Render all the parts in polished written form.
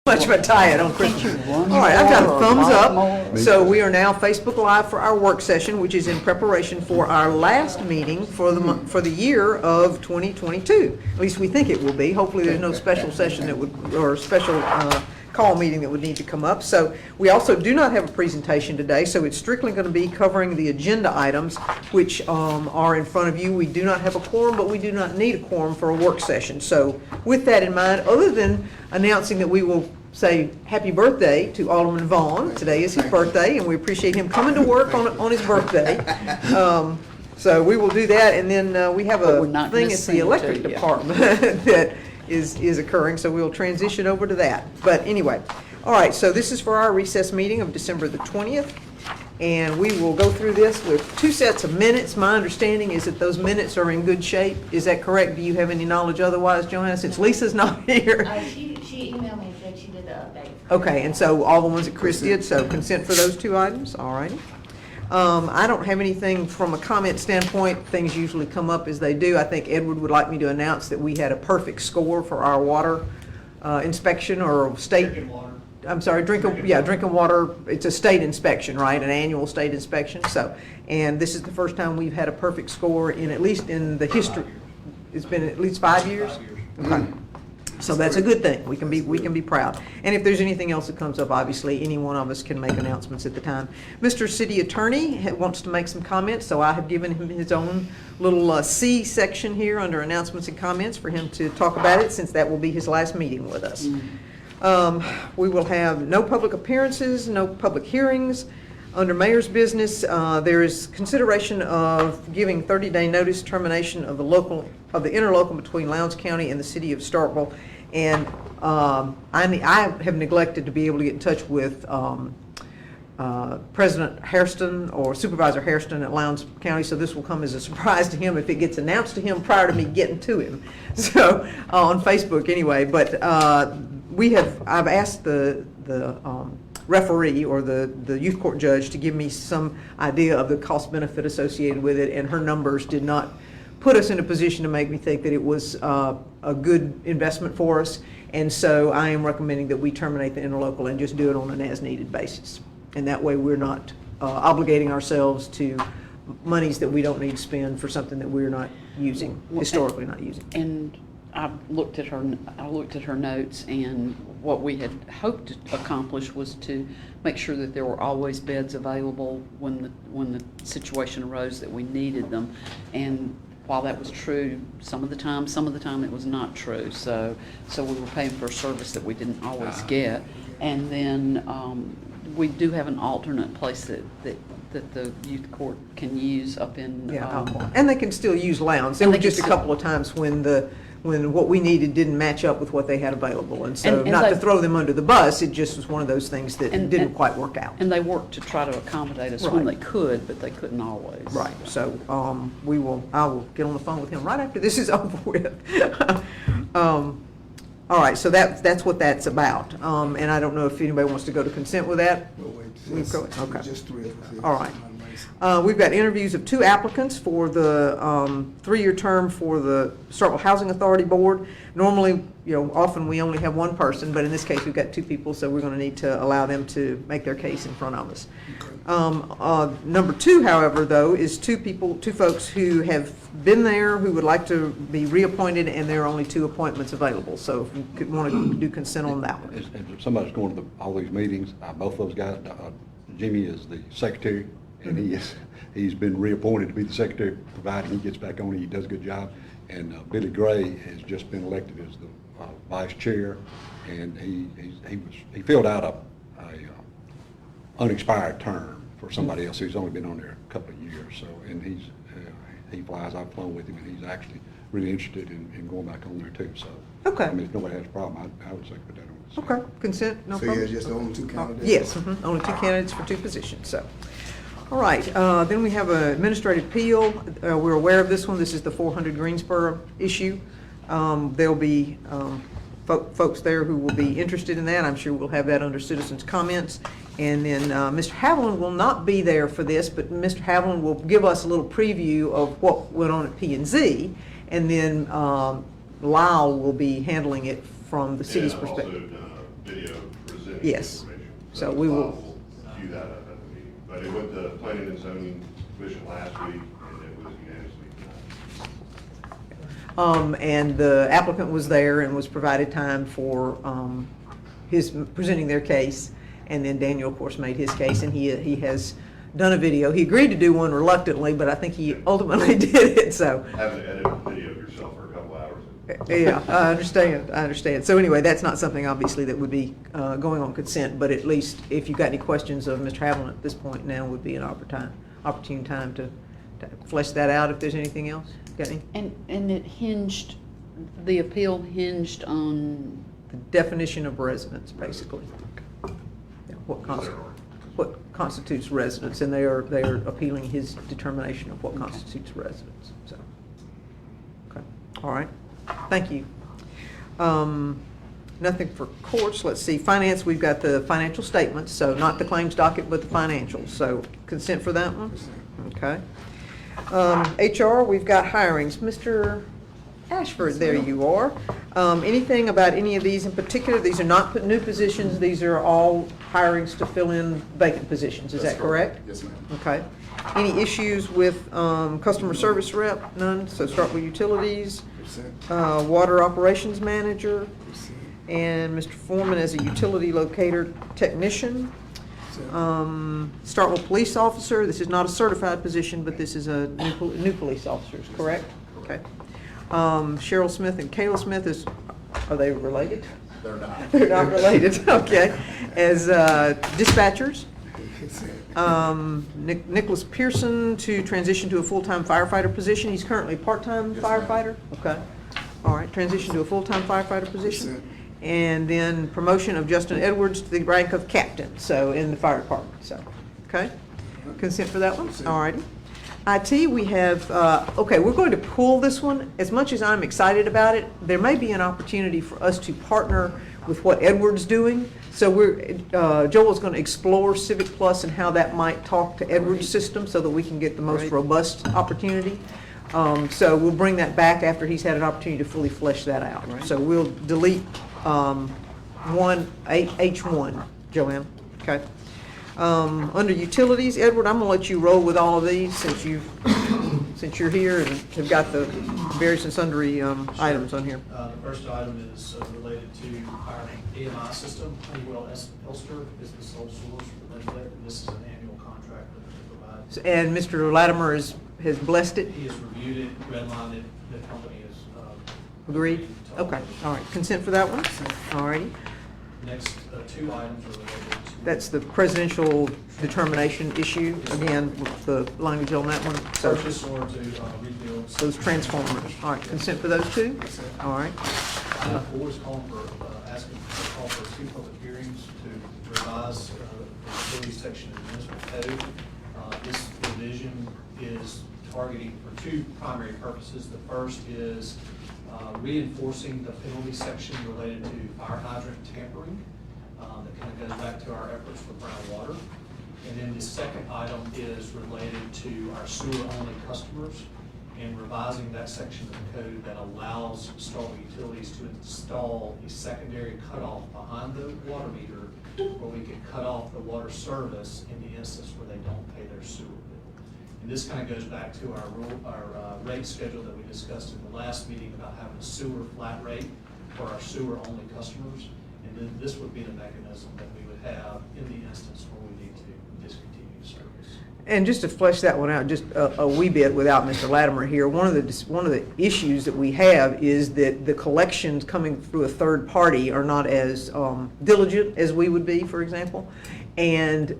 Much of a tie-in on Christmas. All right, I've got a thumbs up. So we are now Facebook Live for our work session, which is in preparation for our last meeting for the year of 2022. At least we think it will be. Hopefully there's no special session that would, or special call meeting that would need to come up. So we also do not have a presentation today, so it's strictly going to be covering the agenda items which are in front of you. We do not have a quorum, but we do not need a quorum for a work session. So with that in mind, other than announcing that we will say happy birthday to Alderman Vaughn. Today is his birthday, and we appreciate him coming to work on his birthday. So we will do that, and then we have a thing at the electric department that is occurring, so we'll transition over to that. But anyway, all right, so this is for our recess meeting of December the 20th, and we will go through this with 2 sets of minutes. My understanding is that those minutes are in good shape. Is that correct? Do you have any knowledge otherwise, Joanna, since Lisa's not here? She emailed me and said she did the update. Okay, and so all the ones that Chris did, so consent for those 2 items, all righty. I don't have anything from a comment standpoint. Things usually come up as they do. I think Edward would like me to announce that we had a perfect score for our water inspection or state. Drinking water. I'm sorry, drinking water. It's a state inspection, right? An annual state inspection. So, and this is the first time we've had a perfect score in at least in the history. It's been at least 5 years. Okay. So that's a good thing. We can be proud. And if there's anything else that comes up, obviously, any one of us can make announcements at the time. Mr. City Attorney wants to make some comments, so I have given him his own little C section here under announcements and comments for him to talk about it, since that will be his last meeting with us. We will have no public appearances, no public hearings. Under mayor's business, there is consideration of giving 30-day notice termination of the interlocal between Lowndes County and the city of Starkville. And I have neglected to be able to get in touch with President Hairston or Supervisor Hairston at Lowndes County, so this will come as a surprise to him if it gets announced to him prior to me getting to him. So on Facebook anyway, but I've asked the referee or the youth court judge to give me some idea of the cost benefit associated with it, and her numbers did not put us in a position to make me think that it was a good investment for us. And so I am recommending that we terminate the interlocal and just do it on an as-needed basis. And that way we're not obligating ourselves to monies that we don't need to spend for something that we're not using, historically not using. And I looked at her notes, and what we had hoped to accomplish was to make sure that there were always beds available when the situation arose that we needed them. And while that was true some of the time it was not true. So we were paying for a service that we didn't always get. And then we do have an alternate place that the youth court can use up in. And they can still use Lowndes. There were just a couple of times when what we needed didn't match up with what they had available. And so not to throw them under the bus, it just was one of those things that didn't quite work out. And they worked to try to accommodate us when they could, but they couldn't always. Right. So I will get on the phone with him right after this is over with. All right, so that's what that's about. And I don't know if anybody wants to go to consent with that. Okay. Just 3 of us. All right. We've got interviews of 2 applicants for the 3-year term for the Starkville Housing Authority Board. Normally, often we only have 1 person, but in this case we've got 2 people, so we're going to need to allow them to make their case in front of us. Number 2, however, though, is 2 folks who have been there who would like to be reappointed, and there are only 2 appointments available. So if you could want to do consent on that one. If somebody's going to all these meetings, both those guys, Jimmy is the secretary, and he's been reappointed to be the secretary, provided he gets back on. He does a good job. And Billy Gray has just been elected as the vice chair, and he filled out a unexpired term for somebody else who's only been on there a couple of years. So, and he flies. I've flown with him, and he's actually really interested in going back on there too. So, okay. I mean, if nobody has a problem, I would say put that on. Okay, consent, no problem. So you're just the only 2 candidates? Yes, only 2 candidates for 2 positions. So, all right. Then we have an administrative appeal. We're aware of this one. This is the 400 Greensboro issue. There'll be folks there who will be interested in that. I'm sure we'll have that under citizens' comments. And then Mr. Haviland will not be there for this, but Mr. Haviland will give us a little preview of what went on at P&Z, and then Lyle will be handling it from the city's perspective. video presenting Yes. information. So we will- We'll cue that up at the meeting. But it went to Planning and Zoning Commission last week, and it was unanimously denied. And the applicant was there and was provided time for his presenting their case. And then Daniel, of course, made his case, and he has done a video. He agreed to do one reluctantly, but I think he ultimately did it, so. Having to edit the video yourself for a couple hours. Yeah, I understand. So anyway, that's not something obviously that would be going on consent, but at least if you've got any questions of Mr. Havlin at this point, now would be an opportune time to flesh that out if there's anything else. Got any? And the appeal hinged on, The definition of residence, basically. Yeah, what constitutes residence, and they are appealing his determination of what constitutes residence, so. Okay, all right, thank you. Nothing for courts, let's see, finance, we've got the financial statements, so not the claims docket, but the financials, so consent for that one? Okay. HR, we've got hirings, Mr. Ashford, there you are. Anything about any of these in particular? These are not new positions, these are all hirings to fill in vacant positions, is that correct? Yes, ma'am. Okay. Any issues with customer service rep? None, so start with utilities. Water operations manager, and Mr. Foreman as a utility locator technician. Start with police officer, this is not a certified position, but this is a new police officers, correct? Okay. Cheryl Smith and Kayla Smith are they related? They're not. They're not related, okay. As dispatchers. Nicholas Pearson to transition to a full-time firefighter position. He's currently a part-time firefighter? Okay. All right, transition to a full-time firefighter position. And then promotion of Justin Edwards to the rank of captain, so in the fire department, so, okay? Consent for that one? All righty. IT, we have, okay, we're going to pull this one. As much as I'm excited about it, there may be an opportunity for us to partner with what Edward's doing. So Joel's going to explore Civic Plus and how that might talk to Edward's system so that we can get the most robust opportunity. So we'll bring that back after he's had an opportunity to fully flesh that out. So we'll delete H1, Joanne, okay? Under utilities, Edward, I'm gonna let you roll with all of these since you're here and have got the various and sundry items on here. The first item is related to our EMI system. Honeywell Elster is the sole source for Lindblad, and this is an annual contract that they provide. And Mr. Latimer has blessed it? He has reviewed it, redlined it, the company is. Agreed? Okay, all right. Consent for that one? All righty. Next, two items are related to. That's the presidential determination issue, again, with the language on that one. So Purchase or to rebuild. those transformers. All right, consent for those two? All right. Item 4 is calling for, asking for call for 2 public hearings to revise the facilities section of the municipal code. This revision is targeting for 2 primary purposes. The first is reinforcing the penalty section related to fire hydrant tampering. That kind of goes back to our efforts for brown water. And then the second item is related to our sewer-only customers and revising that section of the code that allows Starkville Utilities to install a secondary cutoff behind the water meter where we can cut off the water service in the instance where they don't pay their sewer bill. And this kind of goes back to our rate schedule that we discussed in the last meeting about having a sewer flat rate for our sewer-only customers. And then this would be the mechanism that we would have in the instance where we need to discontinue service. And just to flesh that one out just a wee bit without Mr. Latimer here, one of the issues that we have is that the collections coming through a third party are not as diligent as we would be, for example. And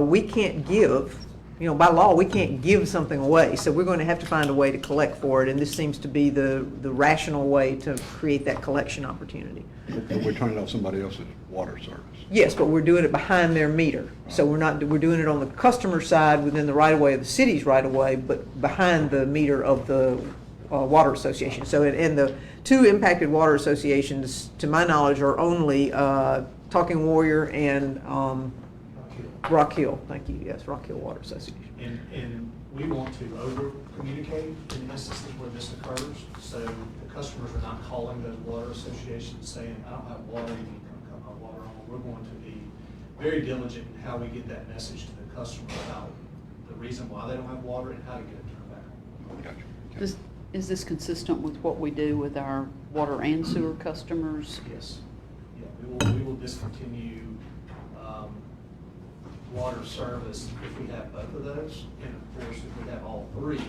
we can't give, by law, we can't give something away. So we're going to have to find a way to collect for it. And this seems to be the rational way to create that collection opportunity. And we're turning off somebody else's water service. Yes, but we're doing it behind their meter. So we're doing it on the customer side within the right of way of the city's right of way, but behind the meter of the water association. So, and the 2 impacted water associations, to my knowledge, are only Talking Warrior and Rock Hill. Thank you. Yes, Rock Hill Water Association. And we want to over-communicate in instances where this occurs. So the customers are not calling those water associations saying, I don't have water, you need to come to my water on. We're going to be very diligent in how we get that message to the customer about the reason why they don't have water and how to get it turned back on. Gotcha. Is this consistent with what we do with our water and sewer customers? Yes. Yeah, we will discontinue water service if we have both of those. And of course, if we have all three,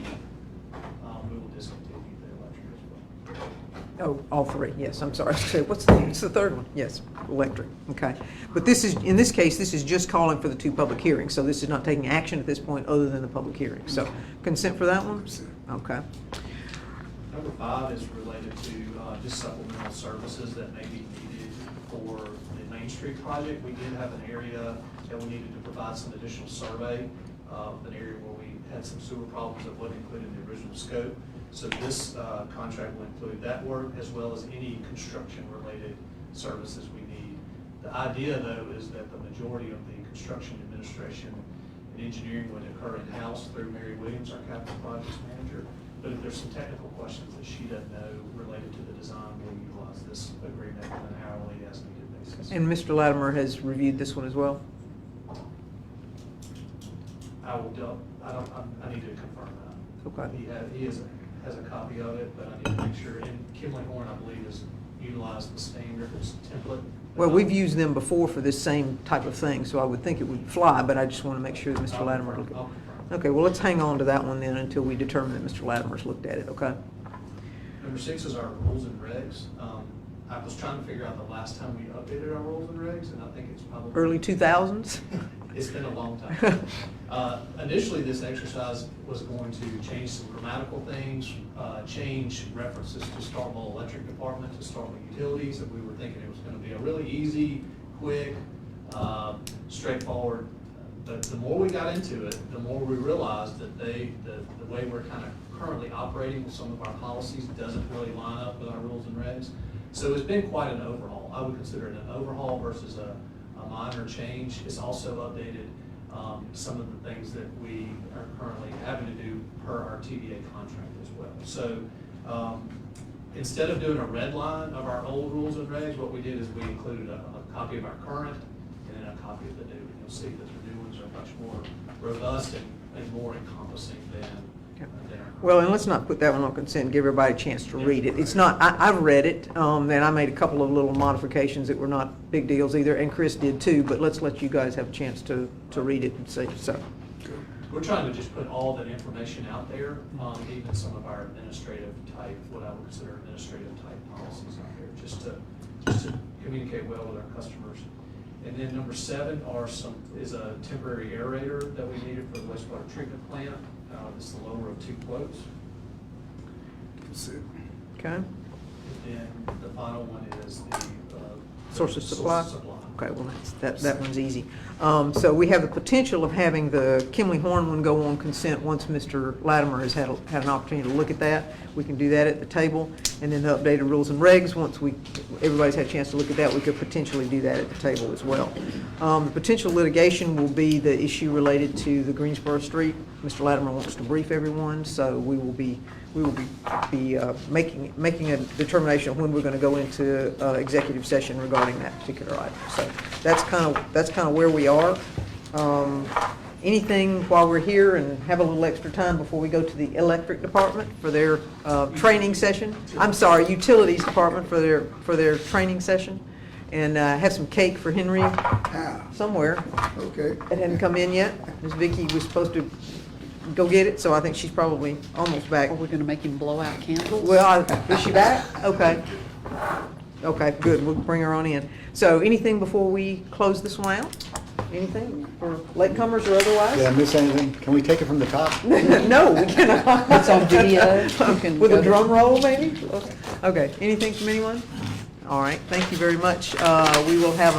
we will discontinue the electric as well. Oh, all three, yes, I'm sorry. So what's the third one? Yes, electric, okay. But this is, in this case, this is just calling for the 2 public hearings, so this is not taking action at this point other than the public hearing. So consent for that one? Okay. Number 5 is related to just supplemental services that may be needed for the Main Street project. We did have an area that we needed to provide some additional survey of an area where we had some sewer problems that wasn't included in the original scope. So this contract will include that work as well as any construction-related services we need. The idea, though, is that the majority of the construction administration and engineering would occur in-house through Mary Williams, our capital projects manager. But if there's some technical questions that she doesn't know related to the design, we'll utilize this agreement on an hourly as needed basis. And Mr. Latimer has reviewed this one as well? I need to confirm that. Okay. He has a copy of it, but I need to make sure, and Kimley Horn, I believe, has utilized the standards template. Well, we've used them before for this same type of thing, so I would think it would fly, but I just want to make sure that Mr. Latimer looked at it. I'll confirm. Okay, well, let's hang on to that one then until we determine that Mr. Latimer's looked at it, okay? Number 6 is our rules and regs. I was trying to figure out the last time we updated our rules and regs, and I think it's probably Early 2000s? It's been a long time. Initially, this exercise was going to change some grammatical things, change references to Starkville Electric Department, to Starkville Utilities, and we were thinking it was going to be a really easy, quick, straightforward. But the more we got into it, the more we realized that the way we're kind of currently operating with some of our policies doesn't really line up with our rules and regs. So it's been quite an overhaul. I would consider it an overhaul versus a minor change. It's also updated some of the things that we are currently having to do per our TVA contract as well. So instead of doing a red line of our old rules and regs, what we did is we included a copy of our current and then a copy of the new. And you'll see that the new ones are much more robust and more encompassing than our Well, and let's not put that one on consent and give everybody a chance to read it. It's not, I've read it, and I made a couple of little modifications that were not big deals either, and Chris did too, but let's let you guys have a chance to read it and see, so. We're trying to just put all that information out there, even some of our administrative type, what I would consider administrative type policies out there, just to communicate well with our customers. And then number 7 is a temporary aerator that we needed for the wastewater treatment plant. It's the lower of 2 quotes. Okay, And then the final one is the source of supply? Source of supply. Okay, well, that one's easy. So we have the potential of having the Kimley Horn one go on consent once Mr. Latimer has had an opportunity to look at that. We can do that at the table, and then the updated rules and regs, once everybody's had a chance to look at that, we could potentially do that at the table as well. The potential litigation will be the issue related to the Greensboro Street. Mr. Latimer wants to brief everyone, so we will be making a determination of when we're going to go into executive session regarding that particular item. So that's kind of where we are. Anything while we're here and have a little extra time before we go to the electric department for their training session? I'm sorry, utilities department for their training session, and have some cake for Henry somewhere. Okay. It hadn't come in yet. Ms. Vicki was supposed to go get it, so I think she's probably almost back. Are we gonna make him blow out candles? Well, is she back? Okay. Okay, good, we'll bring her on in. So anything before we close this one out? Anything for latecomers or otherwise? Did I miss anything? Can we take it from the top? No, we cannot. It's on video. You can With go a to- drum roll, maybe? Okay, anything from anyone? All right, thank you very much. We will have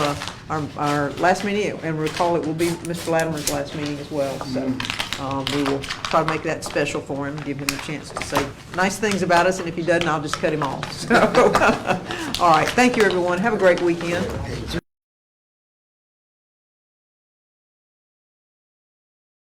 our last meeting, and recall it will be Mr. Latimer's last meeting as well. So we will try to make that special for him, give him a chance to say nice things about us, and if he doesn't, I'll just cut him off. So, all right, thank you, everyone. Have a great weekend.